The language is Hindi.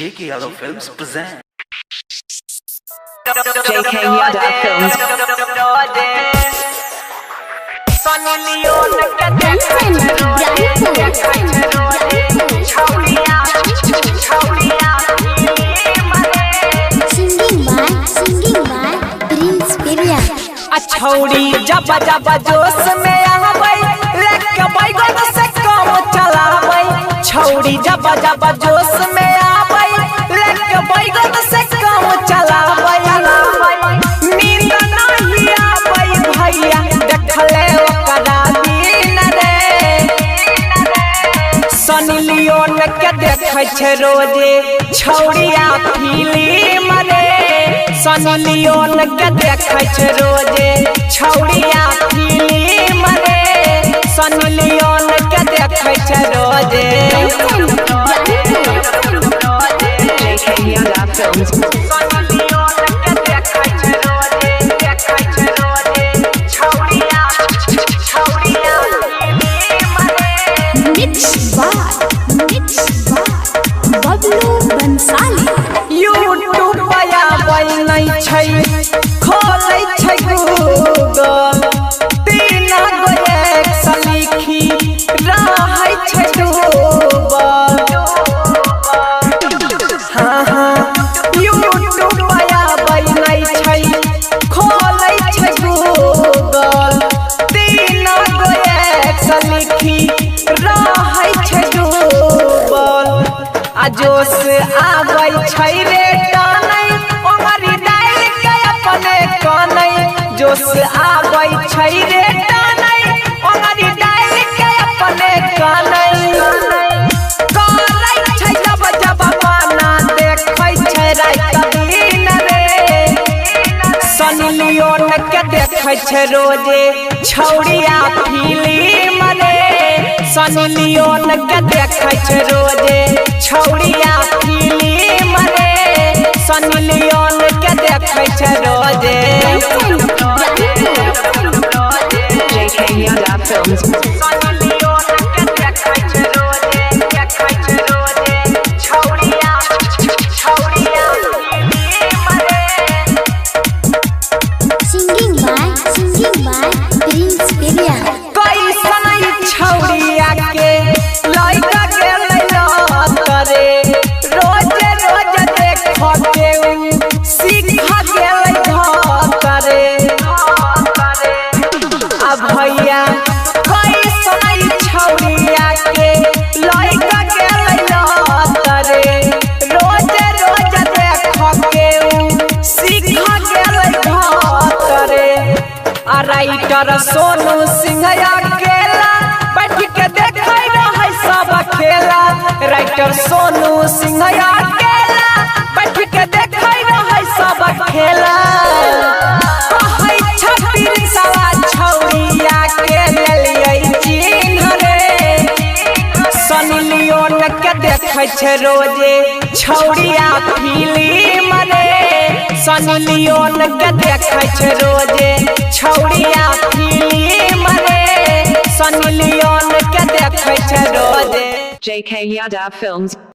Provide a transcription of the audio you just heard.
JK Yadav Films present. JK Yadav Films. Singing by Prince Pirya. छौड़ी जब जब जोश में आवे लेके बैगन से काम चलावे। छौड़ी जब जब जोश में आवे लेके बैगन से काम चलावे। नींद नहीं आवे भैया देखले ओकरा दिन रे। सनी लियोन के देखे छे रोजे छौड़िया फिल्म रे। सनी लियोन के देखे छे रोजे छौड़िया फिल्म रे। सनी लियोन के देखे छे रोजे। JK Yadav Films. Sunny Leone के देखे छे रोजे छौड़िया फिल्म रे। Mix by Bablu Bansali. YouTube पाया बनै छै खोलै छै गूगल। तीन गो एक लिखी रहै छै डूबल। हाँ YouTube पाया बनै छै खोलै छै गूगल। तीन गो एक लिखी रहै छै डूबल। जोश आबै छै रे टानै ओंगरी डाल के अपने कानै। जोश आबै छै रे टानै ओंगरी डाल के अपने कानै। करै छै जब जब माना देखै छै रात दिन रे। सनी लियोन के देखै छै रोजे छौड़िया फिल्म रे। सनी लियोन के देखे छे रोजे छौड़िया फिल्म रे। सनी लियोन के देखे छे रोजे। JK Yadav Films. Sunny Leone के देखे छे रोजे छौड़िया फिल्म रे। Singing by Prince Pirya. कैसन छौड़िया के लइका गेलै लतरे। रोज रोज देख के सीख गेलै धतरे। आ भैया कैसन छौड़िया के लइका गेलै लतरे। रोज रोज देख के सीख गेलै धतरे। आ राइटर सोनू सिंह अकेला बैठ के देखे रहे सब खेला। राइटर सोनू सिंह अकेला बैठ के देखे रहे सब खेला। कहै छथिन सवा छौड़िया के लेलियै चिन्ह रे। सनी लियोन के देखे छे रोजे छौड़िया फिल्म रे। सनी लियोन के देखे छे रोजे छौड़िया फिल्म रे। सनी लियोन के देखे छे रोजे। JK Yadav Films.